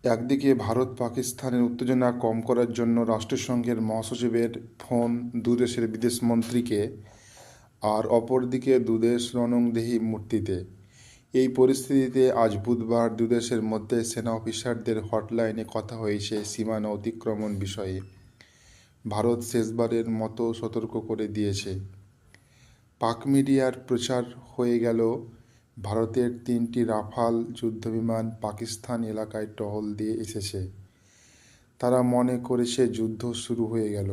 একদিকে ভারত পাকিস্তানের উত্তেজনা কম করার জন্য রাষ্ট্রসংঘের মহাসচিবের ফোন দুদেশের বিদেশমন্ত্রীকে, আর অপরদিকে দুদেশ রণংদেহী মূর্তিতে। এই পরিস্থিতিতে আজ বুধবার দুদেশের মধ্যে সেনা অফিসারদের হটলাইনে কথা হয়েছে সীমানা অতিক্রমণ বিষয়ে। ভারত শেষবারের মতো সতর্ক করে দিয়েছে। পাক মিডিয়ার প্রচার হয়ে গেল ভারতের 3টি রাফাল যুদ্ধবিমান পাকিস্তান এলাকায় টহল দিয়ে এসেছে। তারা মনে করেছে যুদ্ধ শুরু হয়ে গেল।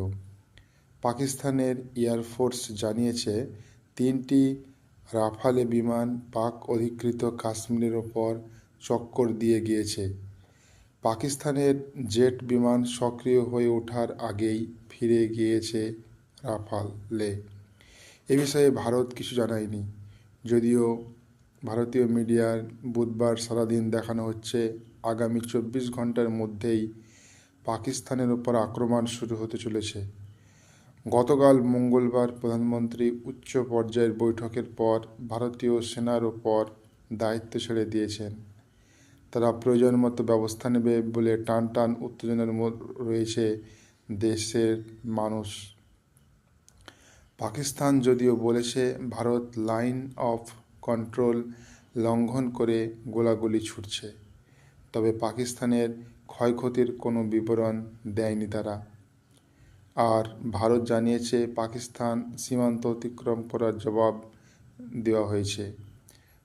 পাকিস্তানের এয়ারফোর্স জানিয়েছে 3টি রাফালে বিমান পাক অধিকৃত কাশ্মীরের ওপর চক্কর দিয়ে গিয়েছে। পাকিস্তানের জেট বিমান সক্রিয় হয়ে ওঠার আগেই ফিরে গিয়েছে রাফালে। এ বিষয়ে ভারত কিছু জানায়নি, যদিও ভারতীয় মিডিয়ার বুধবার সারাদিন দেখানো হচ্ছে আগামী 24 ঘন্টার মধ্যেই পাকিস্তানের ওপর আক্রমণ শুরু হতে চলেছে। গতকাল মঙ্গলবার প্রধানমন্ত্রী উচ্চ পর্যায়ের বৈঠকের পর ভারতীয় সেনার ওপর দায়িত্ব ছেড়ে দিয়েছেন। তারা প্রয়োজন মতো ব্যবস্থা নেবে বলে টান উত্তেজনার রয়েছে দেশের মানুষ। পাকিস্তান যদিও বলেছে ভারত লাইন অফ কন্ট্রোল লঙ্ঘন করে গোলাগুলি ছুটছে, তবে পাকিস্তানের ক্ষয়ক্ষতির কোনো বিবরণ দেয়নি তারা। আর ভারত জানিয়েছে পাকিস্তান সীমান্ত অতিক্রম করার জবাব দেওয়া হয়েছে।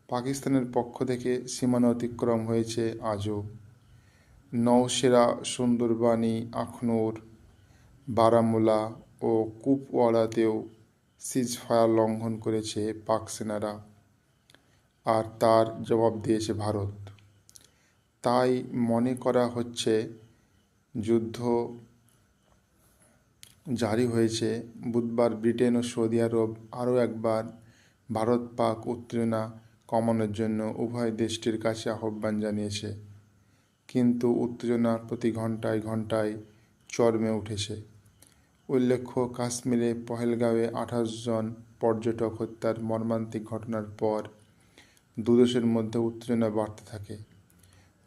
পাকিস্তানের পক্ষ থেকে সীমানা অতিক্রম হয়েছে আজও। নওশেরা, সুন্দরবানি, আখনুর, বারামুলা ও কুপওয়াড়াতেও সিজফায়ার লঙ্ঘন করেছে পাক সেনারা, আর তার জবাব দিয়েছে ভারত। তাই মনে করা হচ্ছে যুদ্ধ জারি হয়েছে। বুধবার ব্রিটেন ও সৌদি আরব আরও একবার ভারত পাক উত্তেজনা কমানোর জন্য উভয় দেশটির কাছে আহ্বান জানিয়েছে, কিন্তু উত্তেজনা প্রতি ঘন্টায় ঘন্টায় চরমে উঠেছে। উল্লেখ্য, কাশ্মীরে পহেলগাঁওয়ে 28 জন পর্যটক হত্যার মর্মান্তিক ঘটনার পর দুদেশের মধ্যে উত্তেজনা বাড়তে থাকে।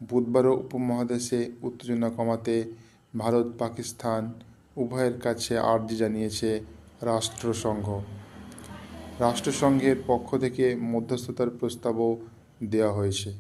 বুধবারও উপমহাদেশে উত্তেজনা কমাতে ভারত পাকিস্তান উভয়ের কাছে আর্জি জানিয়েছে রাষ্ট্রসংঘ। রাষ্ট্রসংঘের পক্ষ থেকে মধ্যস্থতার প্রস্তাবও দেওয়া হয়েছে।